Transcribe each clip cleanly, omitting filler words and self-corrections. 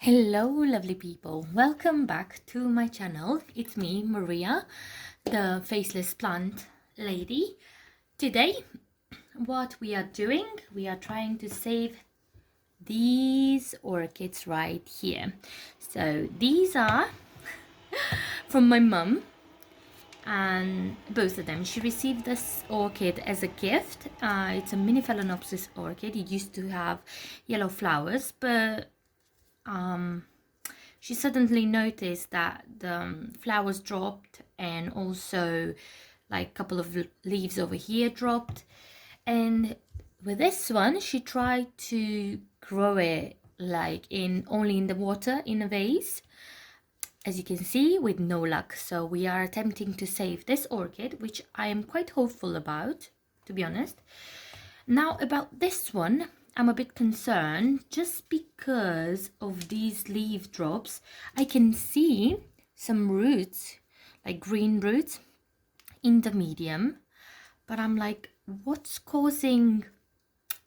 Hello lovely people, welcome back to my channel. It's me, Maria, the Faceless Plant Lady. Today what we are doing, we are trying to save these orchids right here. So these are from my mum, and both of them. She received this orchid as a gift. It's a mini phalaenopsis orchid. It used to have yellow flowers, but she suddenly noticed that the flowers dropped, and also like a couple of leaves over here dropped. And with this one, she tried to grow it like only in the water in a vase, as you can see, with no luck. So we are attempting to save this orchid, which I am quite hopeful about, to be honest. Now about this one, I'm a bit concerned just because of these leaf drops. I can see some roots, like green roots, in the medium, but I'm like, what's causing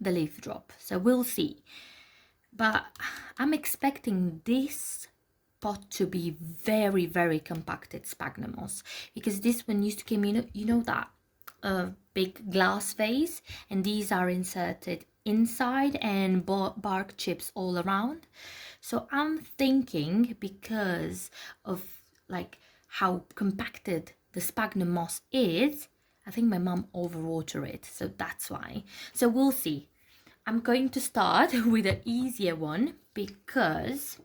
the leaf drop? So we'll see. But I'm expecting this pot to be very, very compacted Spagmoss, because this one used to come in, you know that big glass vase, and these are inserted inside and bark chips all around. So I'm thinking, because of like how compacted the Spagmoss is, I think my mum overwater it, so that's why. So we'll see. I'm going to start with an easier one, because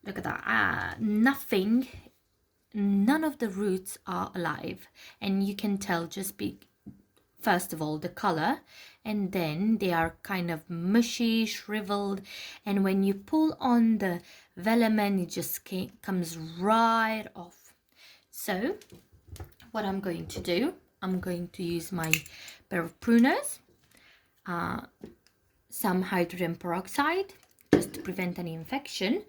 look at that, none of the roots are alive, and you can tell just first of all the color, and then they are kind of mushy, shriveled, and when you pull on the velamen, it just comes right off. So what I'm going to do, I'm going to use my pair of pruners, some hydrogen peroxide just to prevent any infection.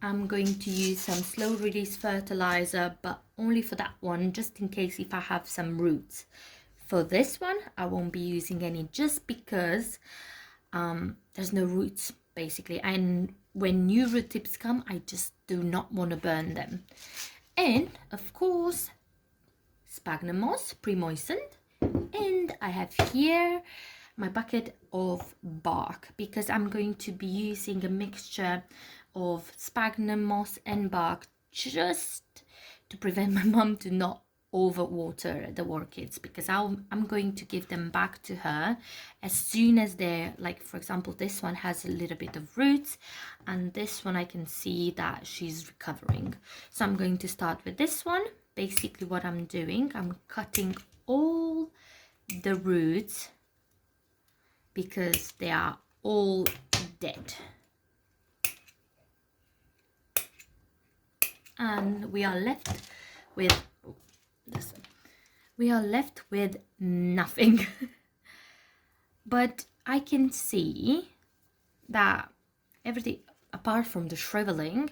I'm going to use some slow release fertilizer, but only for that one, just in case if I have some roots. For this one, I won't be using any, just because there's no roots basically, and when new root tips come, I just do not want to burn them. And of course, sphagnum moss pre-moistened, and I have here my bucket of bark, because I'm going to be using a mixture of sphagnum moss and bark, just to prevent my mum to not overwater the orchids, because I'm going to give them back to her as soon as they're, like, for example, this one has a little bit of roots, and this one I can see that she's recovering. So I'm going to start with this one. Basically what I'm doing, I'm cutting all the roots because they are all dead. And we are left with nothing. But I can see that everything, apart from the shriveling,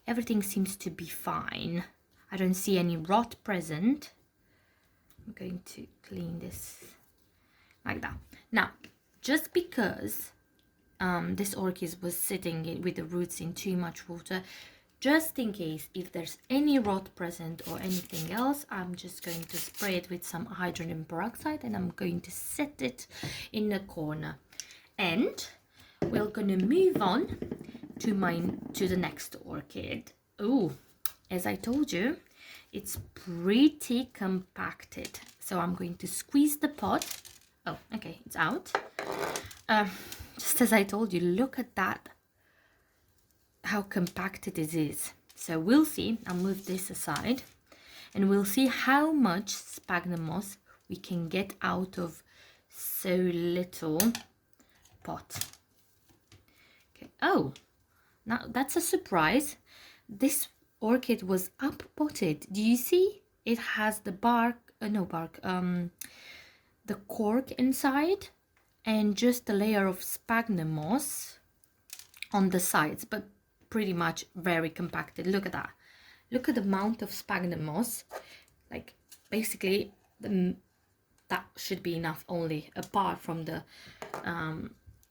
everything seems to be fine. I don't see any rot present. I'm going to clean this like that. Now, just because this orchid was sitting with the roots in too much water, just in case if there's any rot present or anything else, I'm just going to spray it with some hydrogen peroxide, and I'm going to set it in the corner. And we're going to move on to the next orchid. Oh, as I told you, it's pretty compacted, so I'm going to squeeze the pot. Oh, okay, it's out. Just as I told you, look at that, how compacted it is. So we'll see. I'll move this aside, and we'll see how much sphagnum moss we can get out of so little pot. Okay. Oh, now that's a surprise. This orchid was up potted. Do you see? It has the the cork inside, and just a layer of sphagnum moss on the sides, but pretty much very compacted. Look at that. Look at the amount of sphagnum moss. Like, basically that should be enough only, apart from the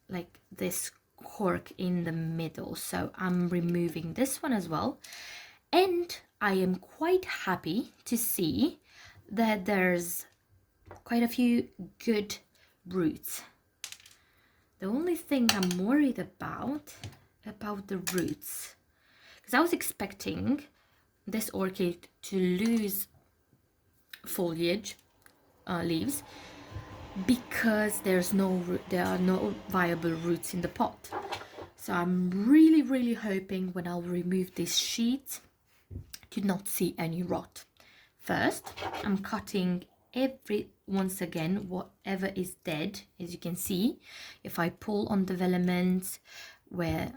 like this cork in the middle, so I'm removing this one as well. And I am quite happy to see that there's quite a few good roots. The only thing I'm worried about the roots, because I was expecting this orchid to lose foliage, leaves, because there are no viable roots in the pot. So I'm really hoping when I'll remove this sheet to not see any rot. First, I'm cutting once again whatever is dead. As you can see, if I pull on developments where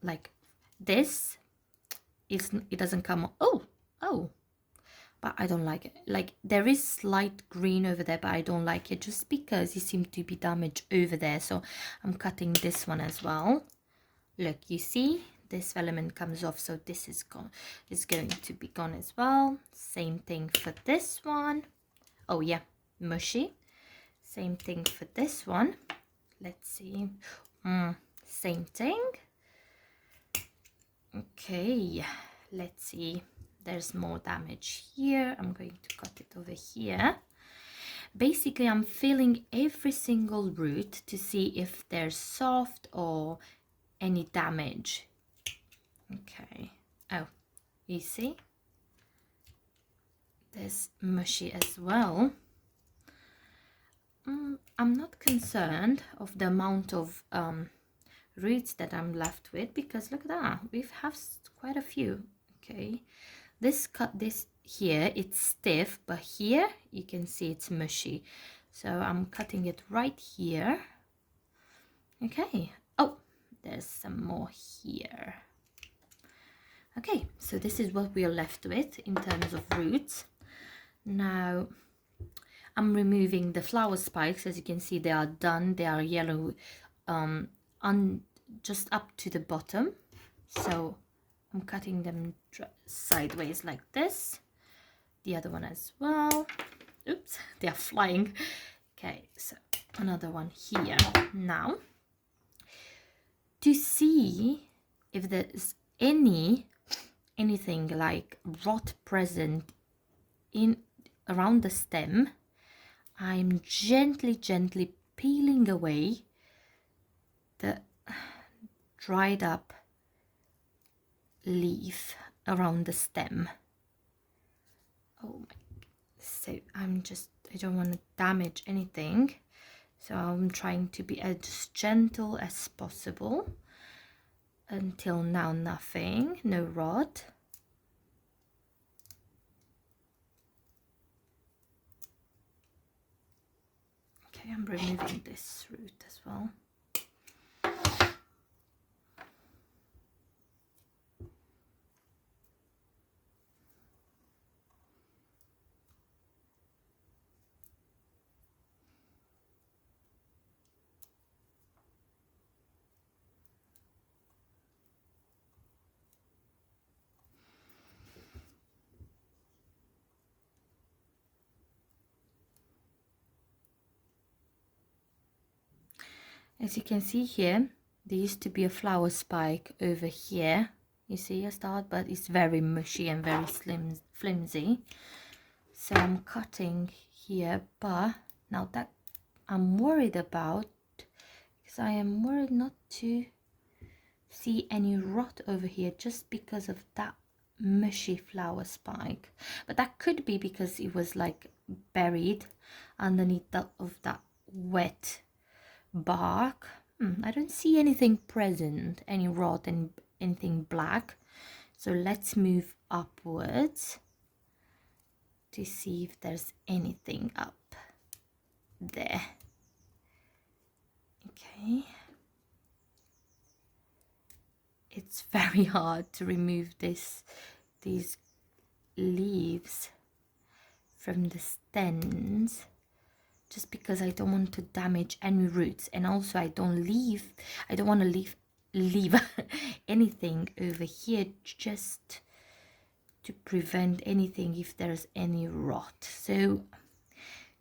like this, it doesn't come. Oh, but I don't like it. Like, there is slight green over there, but I don't like it just because it seems to be damaged over there. So I'm cutting this one as well. Look, you see this filament comes off, so this is gone. It's going to be gone as well. Same thing for this one. Oh yeah, mushy. Same thing for this one. Let's see. Same thing. Okay, let's see. There's more damage here. I'm going to cut it over here. Basically, I'm feeling every single root to see if they're soft or any damage. Okay. Oh, you see? There's mushy as well. I'm not concerned of the amount of roots that I'm left with, because look at that. We have quite a few. Okay. This here, it's stiff, but here you can see it's mushy. So I'm cutting it right here. Okay. Oh, there's some more here. Okay, so this is what we are left with in terms of roots. Now I'm removing the flower spikes. As you can see, they are done. They are yellow, just up to the bottom. So I'm cutting them sideways like this. The other one as well. Oops, they are flying. Okay, so another one here. Now, to see if there's anything like rot present around the stem, I'm gently peeling away the dried up leaf around the stem. Oh my, so I don't want to damage anything, so I'm trying to be as gentle as possible. Until now, nothing, no rot. Okay, I'm removing this root as well. As you can see here, there used to be a flower spike over here. You see a start, but it's very mushy and very flimsy. So I'm cutting here, but now that I'm worried about, because I am worried not to see any rot over here just because of that mushy flower spike. But that could be because it was like buried underneath of that wet bark. I don't see anything present, any rot and anything black. So let's move upwards to see if there's anything up there. Okay. It's very hard to remove these leaves from the stems, just because I don't want to damage any roots, and also I don't want to leave anything over here, just to prevent anything if there's any rot. So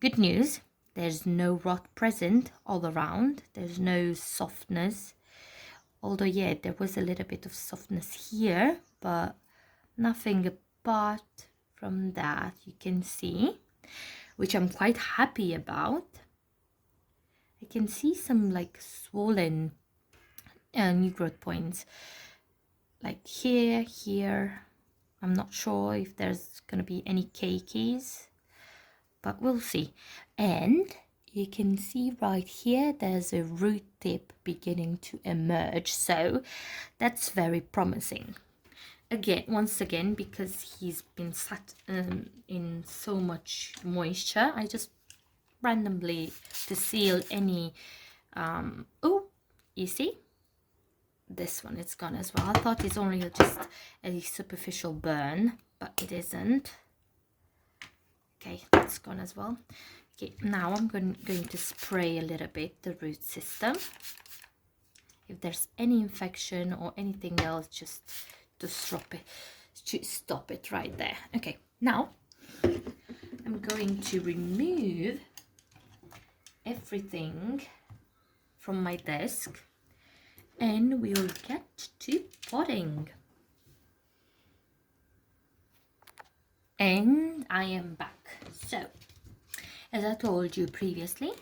good news, there's no rot present all around. There's no softness Although, yeah, there was a little bit of softness here, but nothing apart from that, you can see, which I'm quite happy about. I can see some like swollen new growth points, like here. I'm not sure if there's gonna be any cakeys, but we'll see. And you can see right here there's a root tip beginning to emerge, so that's very promising. Once again, because he's been sat in so much moisture, I just randomly to seal any oh, you see, this one is gone as well. I thought it's only just a superficial burn, but it isn't. Okay, that's gone as well. Okay, now I'm going to spray a little bit the root system. If there's any infection or anything else, just to stop it right there. Okay, now I'm going to remove everything from my desk and we will get to potting. And I am back. So, as I told you previously,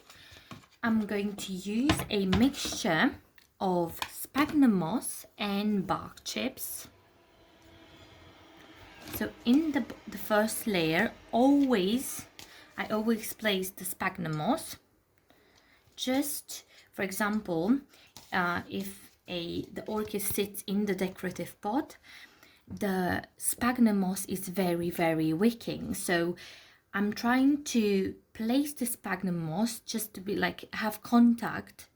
I'm going to use a mixture of sphagnum moss and bark chips. So in the first layer, I always place the sphagnum moss. Just for example, if the orchid sits in the decorative pot, the sphagnum moss is very, very wicking. So I'm trying to place the sphagnum moss just to be like have contact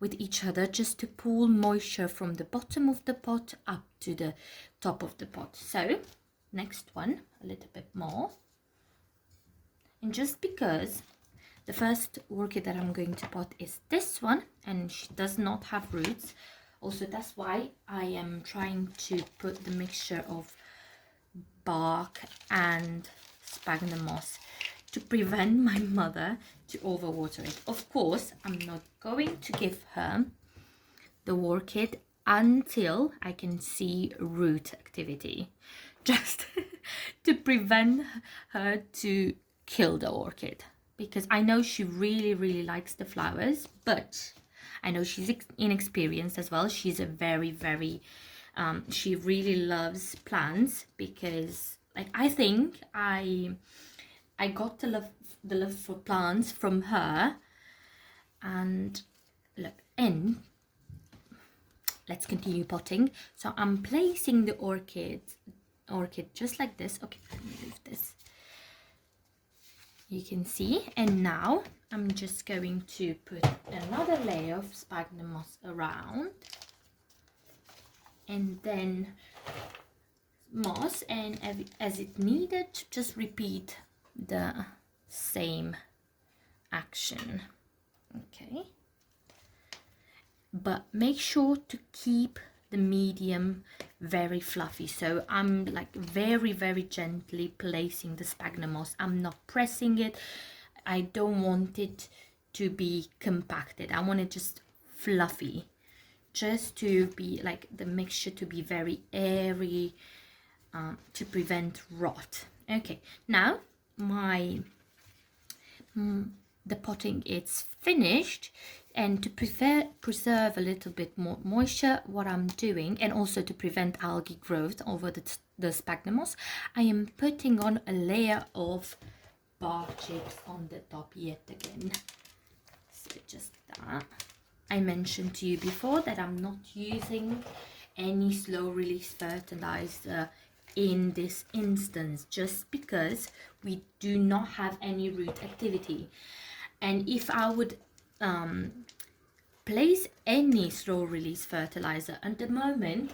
with each other, just to pull moisture from the bottom of the pot up to the top of the pot. So next one, a little bit more. And just because the first orchid that I'm going to pot is this one, and she does not have roots, also that's why I am trying to put the mixture of bark and sphagnum moss to prevent my mother to overwater it. Of course, I'm not going to give her the orchid until I can see root activity, just to prevent her to kill the orchid, because I know she really, really likes the flowers, but I know she's inexperienced as well. She's a very, very she really loves plants, because like I think I got the love for plants from her. And look, and let's continue potting. So I'm placing the orchid just like this. Okay, let me move this. You can see, and now I'm just going to put another layer of sphagnum moss around, and then moss, and as it needed, just repeat the same action. Okay, but make sure to keep the medium very fluffy. So I'm like very, very gently placing the sphagnum moss. I'm not pressing it. I don't want it to be compacted. I want it just fluffy, just to be like the mixture to be very airy, to prevent rot. Okay, now the potting is finished, and to preserve a little bit more moisture, what I'm doing, and also to prevent algae growth over the sphagnum moss, I am putting on a layer of bark chips on the top yet again. So just that. I mentioned to you before that I'm not using any slow release fertilizer in this instance, just because we do not have any root activity. And if I would place any slow release fertilizer at the moment,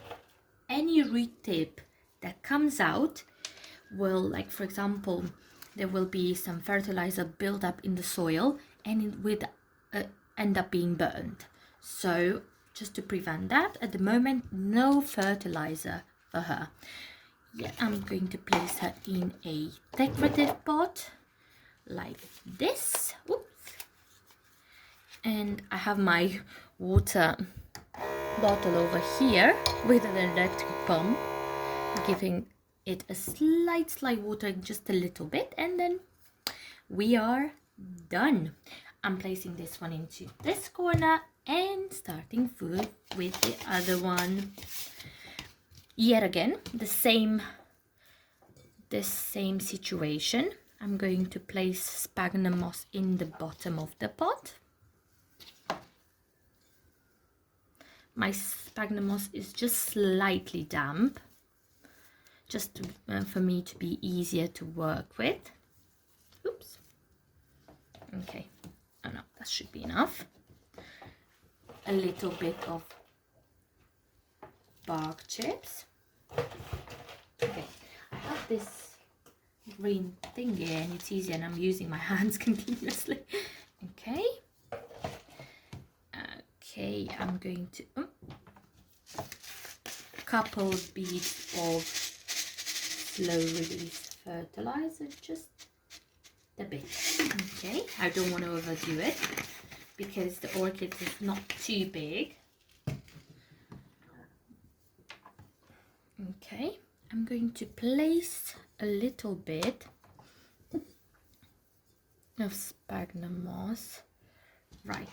any root tip that comes out will, like for example, there will be some fertilizer build up in the soil, and it would end up being burned. So just to prevent that, at the moment, no fertilizer for her. Yeah, I'm going to place her in a decorative pot like this. Oops. And I have my water bottle over here with an electric pump, giving it a slight watering, just a little bit, and then we are done. I'm placing this one into this corner and starting food with the other one. Yet again, the same situation. I'm going to place sphagnum moss in the bottom of the pot. My sphagnum moss is just slightly damp, just for me to be easier to work with. Oops. Okay. Oh no, that should be enough. A little bit of bark chips. Okay, I have this green thing here and it's easy, and I'm using my hands continuously. Okay. Okay, I'm going to couple beads of slow release fertilizer, just a bit. Okay, I don't want to overdo it because the orchid is not too big. Okay, I'm going to place a little bit of sphagnum moss right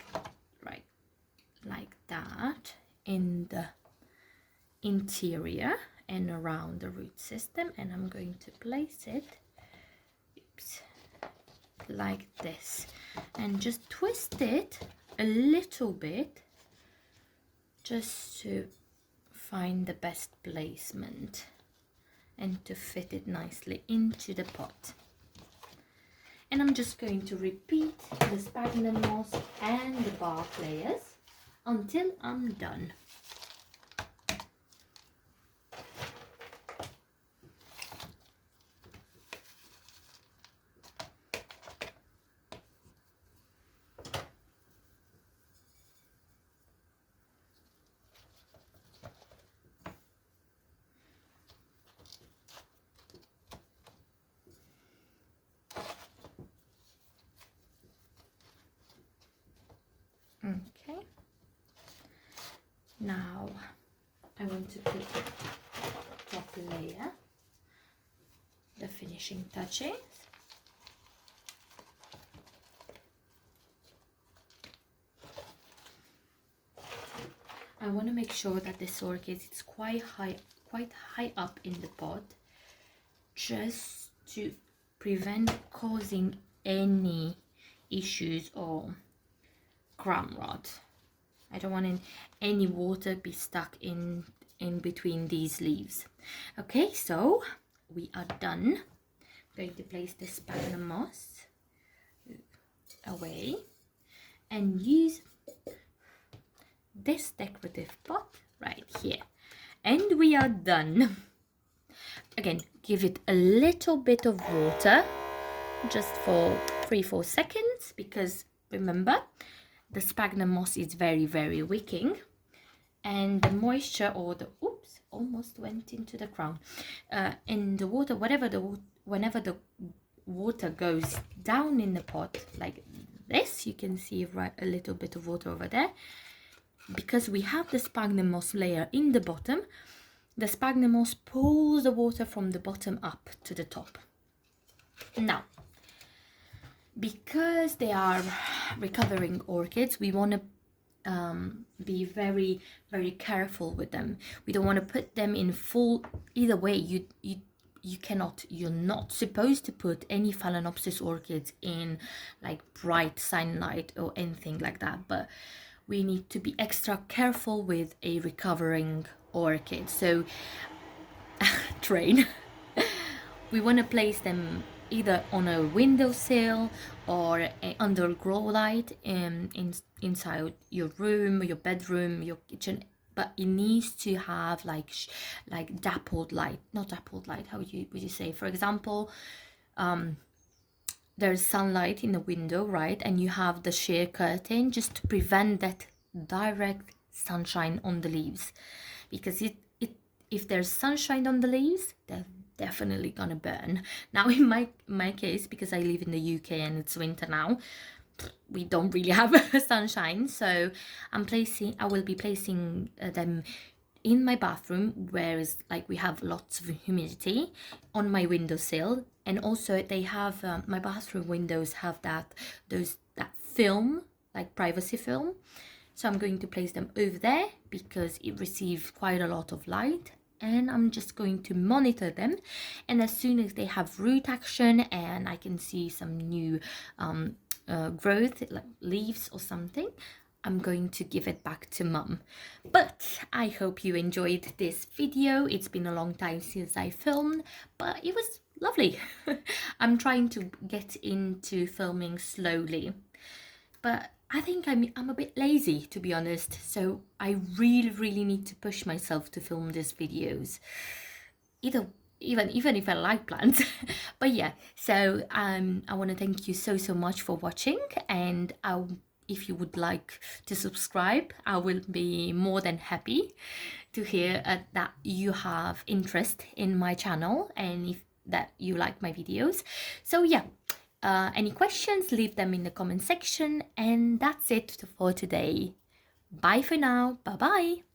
like that in the interior and around the root system, and I'm going to place it like this and just twist it a little bit just to find the best placement and to fit it nicely into the pot. And I'm just going to repeat the sphagnum moss and the bark layers until I'm done. Okay, now I want to put the top layer, the finishing touches. I want to make sure that this orchid is quite high up in the pot, just to prevent causing any issues or crumb rot. I don't want any water be stuck in between these leaves. Okay, so we are done. I'm going to place the sphagnum moss away and use this decorative pot right here, and we are done. Again, give it a little bit of water just for 3-4 seconds, because remember, the sphagnum moss is very wicking, and the moisture or the almost went into the crown in the water, whenever the water goes down in the pot like this, you can see a little bit of water over there, because we have the sphagnum moss layer in the bottom. The sphagnum moss pulls the water from the bottom up to the top. Now, because they are recovering orchids, we want to be very careful with them. We don't want to put them in full. Either way, you're not supposed to put any phalaenopsis orchids in like bright sunlight or anything like that, but we need to be extra careful with a recovering orchid. So train we want to place them either on a windowsill or under grow light inside your room, your bedroom, your kitchen, but it needs to have like dappled light. Not dappled light, how would you say? For example, there's sunlight in the window, right, and you have the sheer curtain just to prevent that direct sunshine on the leaves, because if there's sunshine on the leaves, they're definitely gonna burn. Now in my case, because I live in the UK and it's winter now, we don't really have sunshine, so I will be placing them in my bathroom, whereas like we have lots of humidity, on my windowsill. And also they have my bathroom windows have that film, like privacy film, so I'm going to place them over there because it receives quite a lot of light. And I'm just going to monitor them, and as soon as they have root action and I can see some new growth, like leaves or something, I'm going to give it back to mum. But I hope you enjoyed this video. It's been a long time since I filmed, but it was lovely. I'm trying to get into filming slowly, but I think I'm a bit lazy, to be honest, so I really need to push myself to film these videos, even if I like plants. But yeah, so I want to thank you so much for watching, and if you would like to subscribe, I will be more than happy to hear that you have interest in my channel and that you like my videos. So yeah, any questions, leave them in the comment section, and that's it for today. Bye for now. Bye bye.